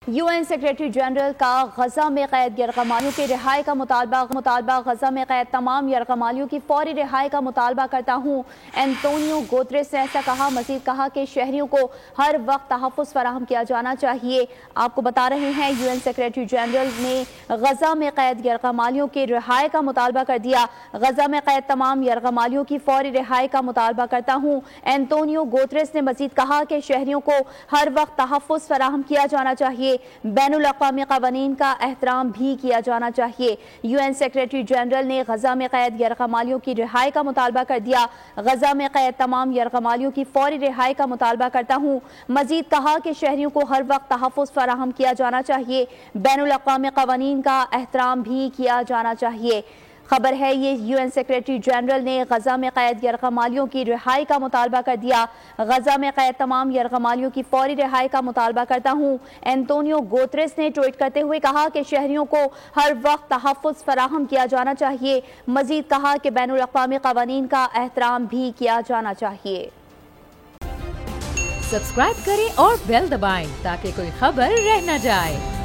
UN secretary general کا غزہ میں قید یرغمالیوں کی رہائی کا مطالبہ غزہ میں قید تمام یرغمالیوں کی فوری رہائی کا مطالبہ کرتا ہوں۔ اینٹونیو گوتریس نے ایسا کہا، مزید کہا کہ شہریوں کو ہر وقت تحفظ فراہم کیا جانا چاہیے۔ آپ کو بتا رہے ہیں UN سیکریٹری جنرل نے غزہ میں قید یرغمالیوں کی رہائی کا مطالبہ کر دیا۔ غزہ میں قید تمام یرغمالیوں کی فوری رہائی کا مطالبہ کرتا ہوں۔ اینٹونیو گوتریس نے مزید کہا کہ شہریوں کو ہر وقت تحفظ فراہم کیا جانا چاہیے، بین الاقوامی قوانین کا احترام بھی کیا جانا چاہیے۔ UN سیکریٹری جنرل نے غزہ میں قید یرغمالیوں کی رہائی کا مطالبہ کر دیا۔ غزہ میں قید تمام یرغمالیوں کی فوری رہائی کا مطالبہ کرتا ہوں۔ مزید کہا کہ شہریوں کو ہر وقت تحفظ فراہم کیا جانا چاہیے، بین الاقوامی قوانین کا احترام بھی کیا جانا چاہیے۔ خبر ہے یہ UN سیکریٹری جنرل نے غزہ میں قید یرغمالیوں کی رہائی کا مطالبہ کر دیا۔ غزہ میں قید تمام یرغمالیوں کی فوری رہائی کا مطالبہ کرتا ہوں۔ اینٹونیو گوتریس نے ٹویٹ کرتے ہوئے کہا کہ شہریوں کو ہر وقت تحفظ فراہم کیا جانا چاہیے۔ مزید کہا کہ بین الاقوامی قوانین کا احترام بھی کیا جانا چاہیے۔ سبسکرائب کریں اور بیل دبائیں تاکہ کوئی خبر رہ نہ جائے۔